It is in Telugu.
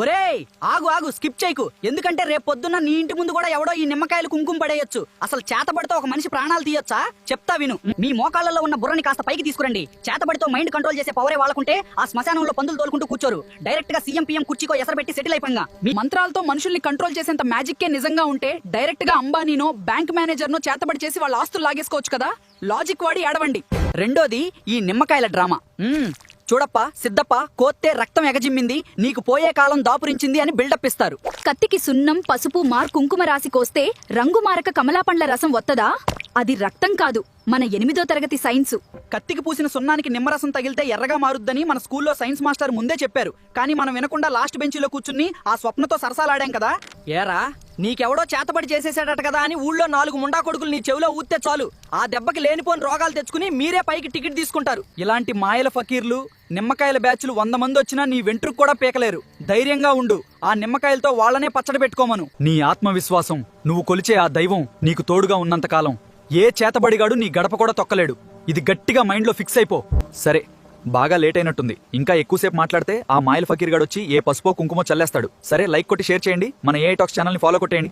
ఒరేయ్ ఆగు ఆగు, స్కిప్ చేయకు. ఎందుకంటే రేపు పొద్దున్న నీ ఇంటి ముందు కూడా ఎవడో ఈ నిమ్మకాయలు కుంకుమ పడేయొచ్చు. అసలు చేతబడితో ఒక మనిషి ప్రాణాలు తీయొచ్చా? చెప్తా విను. మీ మోకాళ్ళలో ఉన్న బుర్రని కాస్త పైకి తీసుకురండి. చేతబడితో మైండ్ కంట్రోల్ చేసే పవరే వాళ్ళకుంటే ఆ శ్మశానంలో పందులు తోలుకుంటూ కూర్చోరు. డైరెక్ట్ గా సీఎం పీఎం కుర్చీకో ఎసరబెట్టి సెటిల్ అయిపోయింగా. మీ మంత్రాలతో మనుషుల్ని కంట్రోల్ చేసేంత మ్యాజిక్కే నిజంగా ఉంటే డైరెక్ట్ గా అంబానీనో బ్యాంక్ మేనేజర్నో చేతబడి చేసి వాళ్ళ ఆస్తులు లాగేసుకోవచ్చు కదా. లాజిక్ వాడి ఏడవండి. రెండోది ఈ నిమ్మకాయల డ్రామా. చూడప్ప సిద్ధప్ప, కోత్తే రక్తం ఎగజిమ్మింది, నీకు పోయే కాలం దాపురించింది అని బిల్డప్ ఇస్తారు. కత్తికి సున్నం పసుపు కుంకుమ రాసి కోస్తే రంగు మారక కమలాపండ్ల రసం వత్తదా? అది రక్తం కాదు, మన 8వ తరగతి సైన్సు. కత్తికి పూసిన సున్నానికి నిమ్మరసం తగిలితే ఎర్రగా మారుద్దని మన స్కూల్లో సైన్స్ మాస్టర్ ముందే చెప్పారు. కానీ మనం వినకుండా లాస్ట్ బెంచీలో కూర్చుని ఆ స్వప్నతో సరసాలాడాం కదా. ఏరా, నీకెవడో చేతబడి చేసేసాడట కదా అని ఊళ్ళో 4 ముండా కొడుకులు నీ చెవిలో ఊస్తే చాలు, ఆ దెబ్బకి లేనిపోని రోగాలు తెచ్చుకుని మీరే పైకి టికెట్ తీసుకుంటారు. ఇలాంటి మాయల ఫకీర్లు నిమ్మకాయల బ్యాచ్లు 100 మంది వచ్చినా నీ వెంట్రుకు కూడా పీకలేరు. ధైర్యంగా ఉండు. ఆ నిమ్మకాయలతో వాళ్ళనే పచ్చడి పెట్టుకోమను. నీ ఆత్మవిశ్వాసం, నువ్వు కొలిచే ఆ దైవం నీకు తోడుగా ఉన్నంతకాలం ఏ చేతబడిగాడు నీ గడప కూడా తొక్కలేడు. ఇది గట్టిగా మైండ్లో ఫిక్స్ అయిపో. సరే, బాగా లేట్ అయినట్టుంది. ఇంకా ఎక్కువసేపు మాట్లాడితే ఆ మాయల ఫకీర్ గాడు వచ్చి ఏ పసుపో కుంకుమో చల్లేస్తాడు. సరే, లైక్ కొట్టి షేర్ చేయండి. మన ఏఐ టాక్స్ ఛానల్ని ఫాలో కొట్టేయండి.